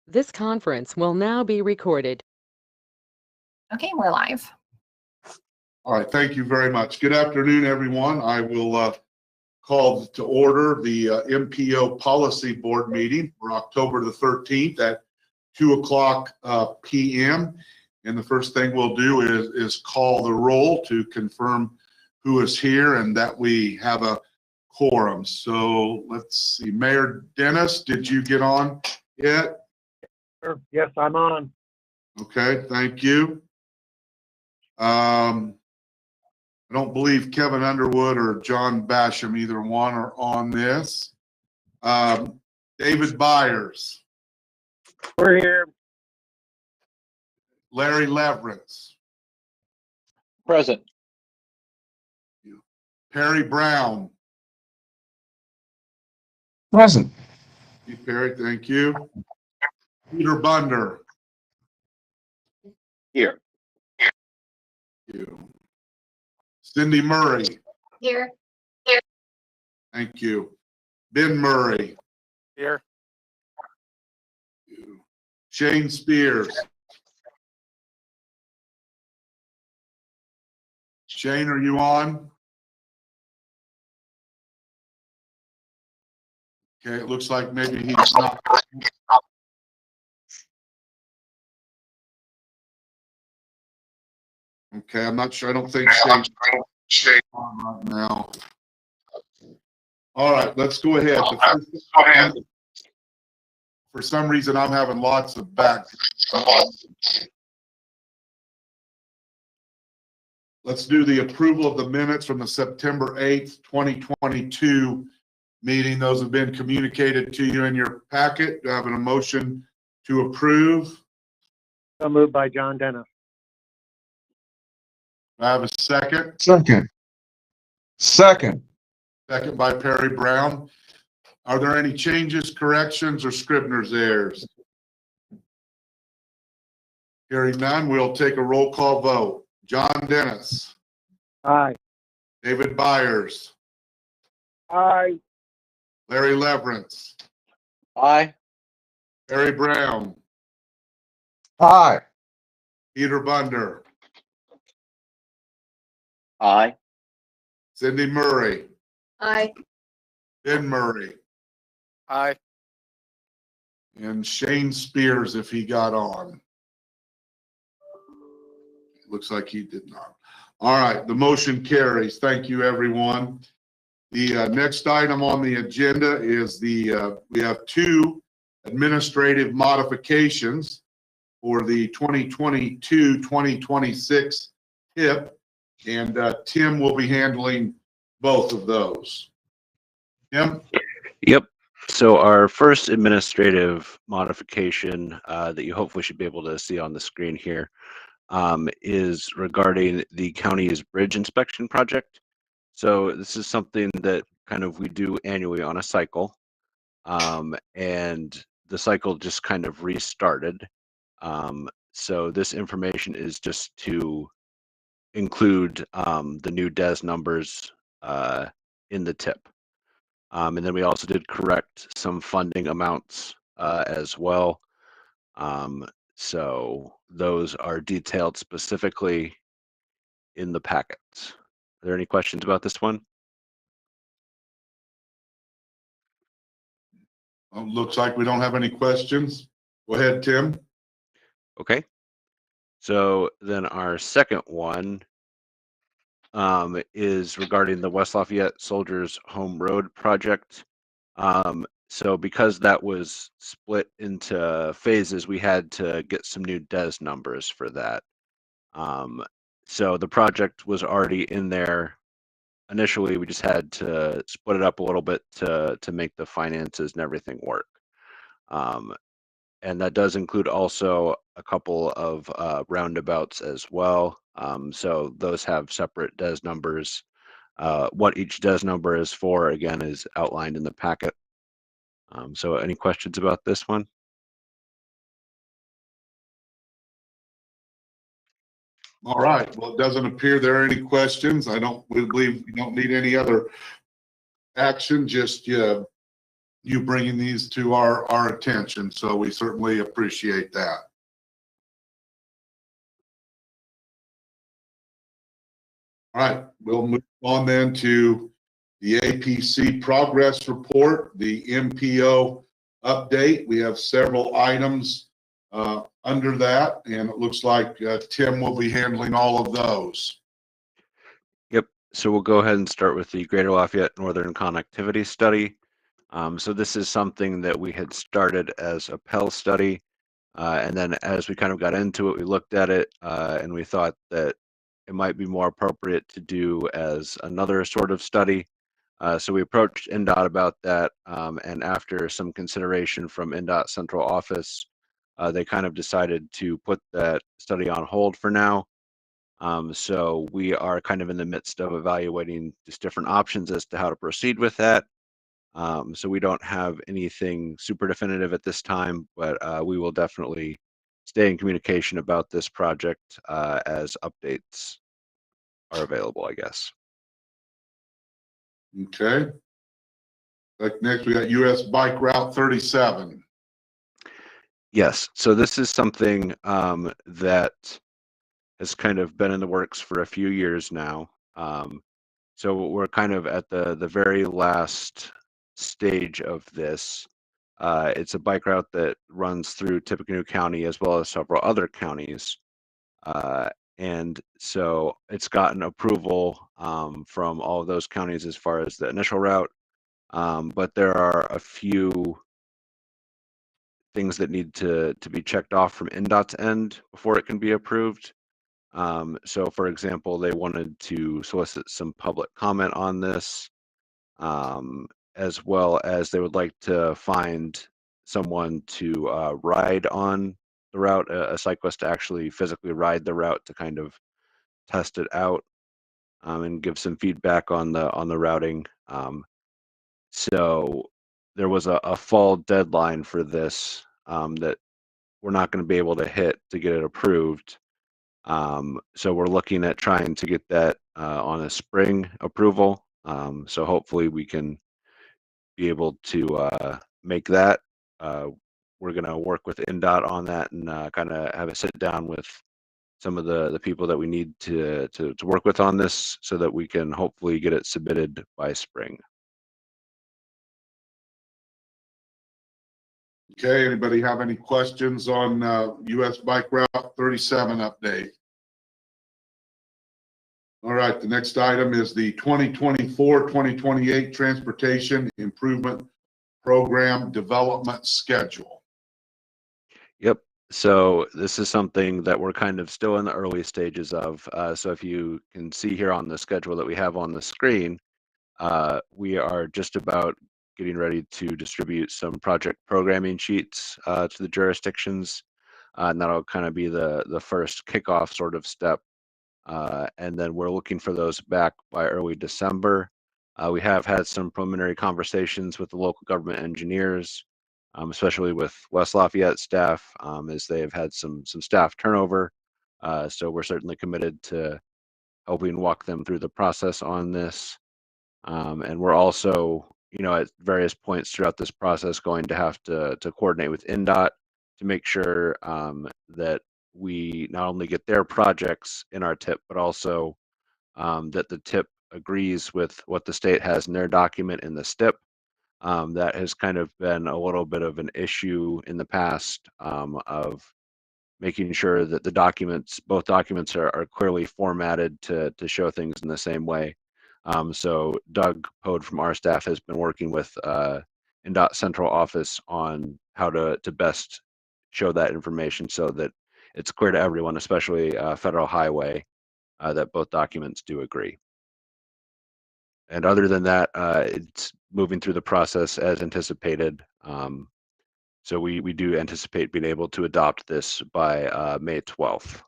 This conference will now be recorded. Okay, we're live. All right, thank you very much. Good afternoon, everyone. I will call to order the MPO Policy Board meeting for October the 13th at 2 o'clock p.m. And the first thing we'll do is call the roll to confirm who is here and that we have a quorum. So let's see, Mayor Dennis, did you get on yet? Yes, I'm on. Okay, thank you. I don't believe Kevin Underwood or John Basham, either one, are on this. David Byers, We're here. Larry Leverance, Present. Perry Brown. Present. Perry, thank you. Peter Bunder. Here. Thank you. Cindy Murray. Here. Thank you. Ben Murray. Here. Thank you. Shane Spears. Shane, are you on? Okay, it looks like maybe he's not. Okay, I'm not sure. I don't think Shane's on right now. All right, let's go ahead. For some reason, I'm having lots of back. Let's do the approval of the minutes from the September 8th, 2022 meeting. Those have been communicated to you in your packet. Do I have a motion to approve? So moved by John Dennis. Do I have a second? Second. Second. Second by Perry Brown. Are there any changes, corrections, or Scribner's errors? Hearing none, we'll take a roll call vote. John Dennis. Aye. David Byers. Aye. Larry Leverance. Aye. Perry Brown. Aye. Peter Bunder. Aye. Cindy Murray. Aye. Ben Murray. Aye. And Shane Spears, if he got on. Looks like he did not. All right, the motion carries. Thank you, everyone. The next item on the agenda is we have two administrative modifications for the 2022-2026 TIP, and Tim will be handling both of those. Tim? Yep. So our first administrative modification that you hopefully should be able to see on the screen here is regarding the county's bridge inspection project. So this is something that kind of we do annually on a cycle, and the cycle just kind of restarted. So this information is just to include the new DES numbers in the TIP. And then we also did correct some funding amounts as well. So those are detailed specifically in the packets. Are there any questions about this one? Looks like we don't have any questions. Go ahead, Tim. Okay. So then our second one is regarding the West Lafayette Soldiers Home Road project. So because that was split into phases, we had to get some new DES numbers for that. So the project was already in there initially. We just had to split it up a little bit to make the finances and everything work. And that does include also a couple of roundabouts as well. So those have separate DES numbers. What each DES number is for, again, is outlined in the packet. So any questions about this one? All right. Well, it doesn't appear there are any questions. We believe we don't need any other action. Just you bringing these to our attention. So we certainly appreciate that. All right, we'll move on then to the APC progress report, the MPO update. We have several items under that, and it looks like Tim will be handling all of those. Yep. So we'll go ahead and start with the Greater Lafayette Northern Connectivity Study. So this is something that we had started as a Pell study. And then as we kind of got into it, we looked at it and we thought that it might be more appropriate to do as another sort of study. So we approached NDOT about that. And after some consideration from NDOT Central Office, they kind of decided to put that study on hold for now. So we are kind of in the midst of evaluating just different options as to how to proceed with that. So we don't have anything super definitive at this time, but we will definitely stay in communication about this project as updates are available, I guess. Okay. Like next, we got US Bike Route 37. Yes, so this is something that has kind of been in the works for a few years now. So we're kind of at the very last stage of this. It's a bike route that runs through Tippecanoe County as well as several other counties. Uh, and so it's gotten approval from all of those counties as far as the initial route. But there are a few things that need to be checked off from NDOT's end before it can be approved. So for example, they wanted to solicit some public comment on this, as well as they would like to find someone to ride on the route, a cyclist to actually physically ride the route to kind of test it out and give some feedback on the routing. So there was a fall deadline for this that we're not going to be able to hit to get it approved. So we're looking at trying to get that on a spring approval. So hopefully we can be able to make that. We're going to work with NDOT on that and kind of have a sit down with some of the people that we need to work with on this so that we can hopefully get it submitted by spring. Okay, anybody have any questions on US Bike Route 37 update? All right, the next item is the 2024-2028 Transportation Improvement Program Development Schedule. Yep. So this is something that we're kind of still in the early stages of. So if you can see here on the schedule that we have on the screen, we are just about getting ready to distribute some project programming sheets to the jurisdictions. And that'll kind of be the first kickoff sort of step. And then we're looking for those back by early December. We have had some preliminary conversations with the local government engineers, especially with West Lafayette staff, as they have had some staff turnover. So we're certainly committed to helping walk them through the process on this. And we're also, at various points throughout this process, going to have to coordinate with NDOT to make sure that we not only get their projects in our TIP, but also that the TIP agrees with what the state has in their document in the STIP. That has kind of been a little bit of an issue in the past of making sure that both documents are clearly formatted to show things in the same way. So Doug Pode from our staff has been working with NDOT Central Office on how to best show that information so that it's clear to everyone, especially Federal Highway, that both documents do agree. And other than that, it's moving through the process as anticipated. So we do anticipate being able to adopt this by May 12th.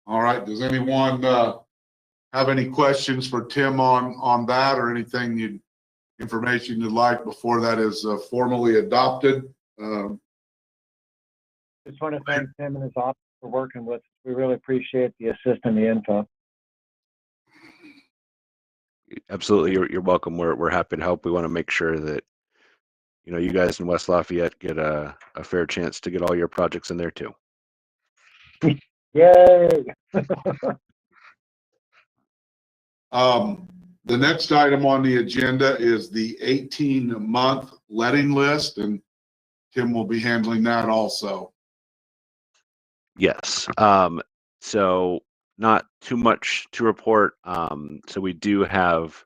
All right, does anyone have any questions for Tim on that or anything information you'd like before that is formally adopted? Just want to thank Tim and his office for working with us. We really appreciate the assist and the info. Absolutely, you're welcome. We're happy to help. We want to make sure that you guys in West Lafayette get a fair chance to get all your projects in there too. Yay! The next item on the agenda is the 18-month letting list, and Tim will be handling that also. Yes. So not too much to report. So we do have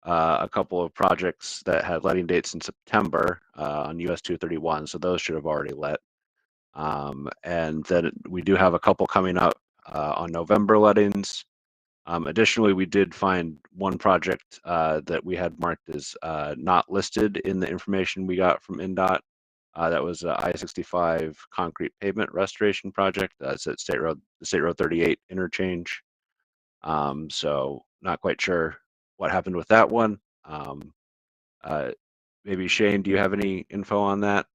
a couple of projects that had letting dates in September on US 231. So those should have already let. And then we do have a couple coming up on November lettings. Additionally, we did find one project that we had marked as not listed in the information we got from INDOT. That was a I-65 concrete pavement restoration project. It's at State Road 38 interchange. So not quite sure what happened with that one. Maybe Shane, do you have any info on that?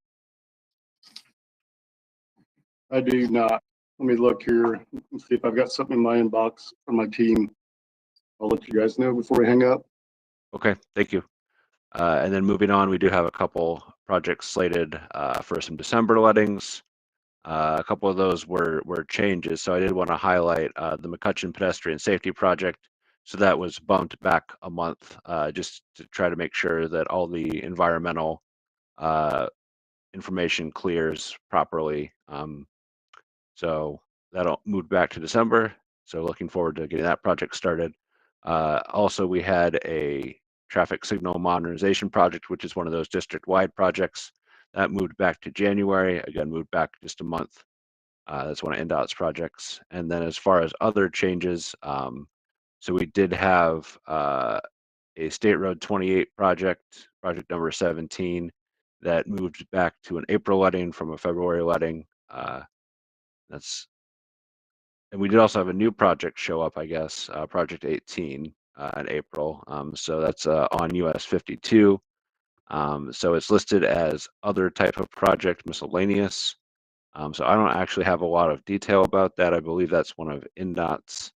I do not. Let me look here and see if I've got something in my inbox from my team. I'll let you guys know before I hang up. Okay, thank you. And then moving on, we do have a couple projects slated for some December lettings. A couple of those were changes, so I did want to highlight the McCutcheon Pedestrian Safety Project. So that was bumped back a month just to try to make sure that all the environmental information clears properly. So that'll move back to December. So looking forward to getting that project started. Also, we had a traffic signal modernization project, which is one of those district-wide projects. That moved back to January, again, moved back just a month. That's one of NDOT's projects. And then as far as other changes, so we did have a State Road 28 project number 17, that moved back to an April letting from a February letting. And we did also have a new project show up, I guess, project 18 in April. So that's on US 52. So it's listed as other type of project miscellaneous. So I don't actually have a lot of detail about that. I believe that's one of INDOT's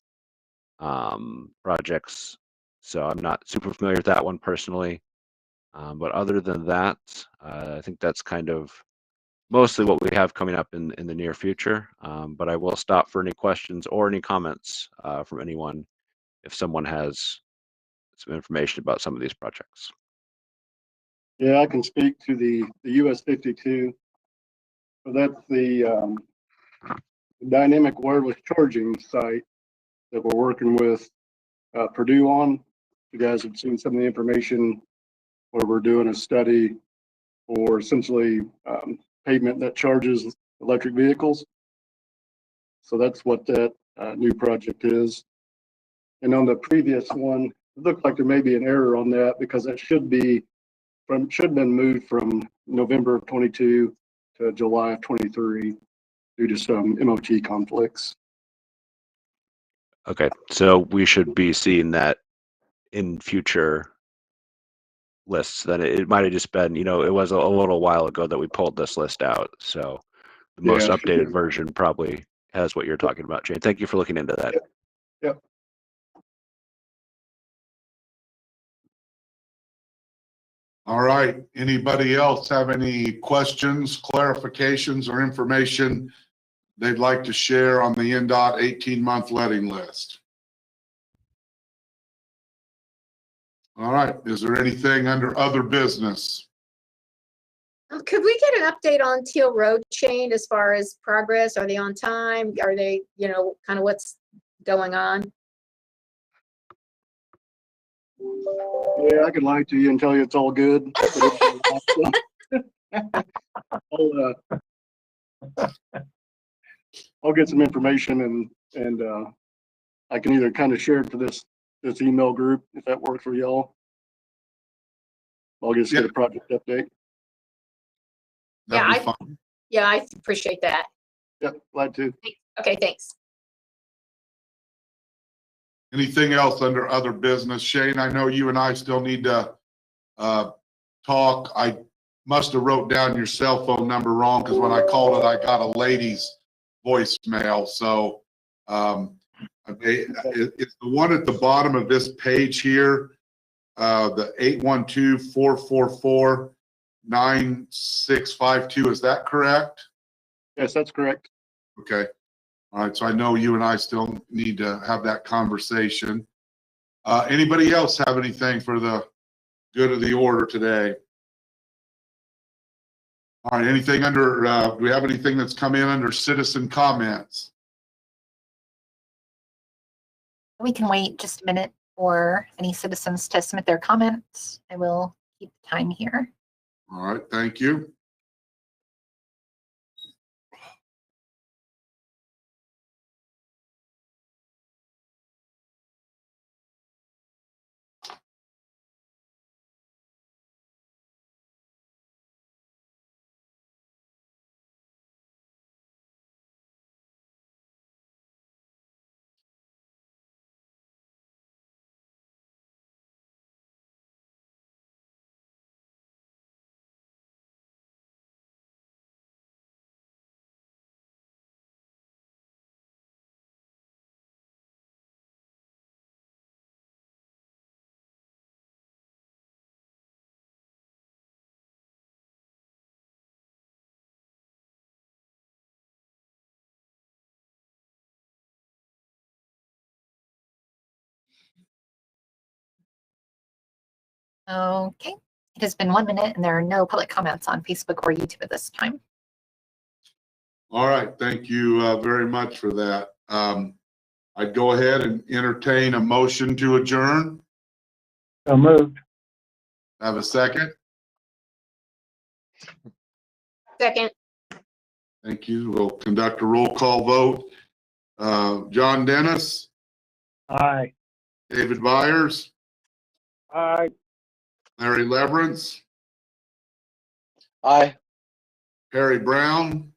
projects. So I'm not super familiar with that one personally. But other than that, I think that's kind of mostly what we have coming up in the near future. But I will stop for any questions or any comments from anyone if someone has some information about some of these projects. Yeah, I can speak to the US 52. So that's the dynamic wireless charging site that we're working with Purdue on. You guys have seen some of the information where we're doing a study for essentially pavement that charges electric vehicles. So that's what that new project is. And on the previous one, it looked like there may be an error on that because it should have been moved from November of 22 to July of 23 due to some MOT conflicts. Okay, so we should be seeing that in future lists. Then it might have just been, it was a little while ago that we pulled this list out. So the most Yeah. updated version probably has what you're talking about, Jane. Thank you for looking into that. Yep. All right. Anybody else have any questions, clarifications, or information they'd like to share on the NDOT 18-month letting list? All right. Is there anything under other business? Could we get an update on Teal Road chain as far as progress? Are they on time? Are they, kind of what's going on? Yeah, I could lie to you and tell you it's all good. I'll get some information and I can either kind of share it to this email group if that works for y'all. I'll just get a project update. That'd be fine. Yeah, I appreciate that. Yep, glad to. Okay, thanks. Anything else under other business? Shane, I know you and I still need to talk. I must have wrote down your cell phone number wrong because when I called it, I got a lady's voicemail. So it's the one at the bottom of this page here. the 812-444-9652. Is that correct? Yes, that's correct. Okay. All right. So I know you and I still need to have that conversation. Anybody else have anything for the good of the order today? All right. Anything under, do we have anything that's come in under citizen comments? We can wait just a minute for any citizens to submit their comments. I will keep the time here. All right. Thank you. Okay, it has been 1 minute and there are no public comments on Facebook or YouTube at this time. All right. Thank you very much for that. I'd go ahead and entertain a motion to adjourn. So moved. Have a second. Second, Thank you. We'll conduct a roll call vote. John Dennis, Aye. David Byers, Aye. Larry Leverance, Aye. Perry Brown,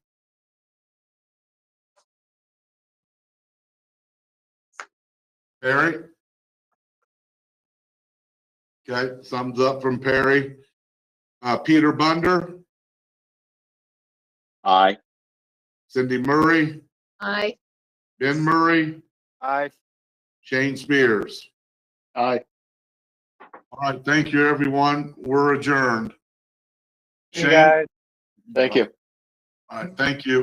Perry. Okay, thumbs up from Perry. Peter Bunder, Aye. Cindy Murray, aye. Ben Murray, Aye. Shane Spears. Aye. All right, thank you, everyone. We're adjourned. You Shane? guys. Thank you. All right, thank you.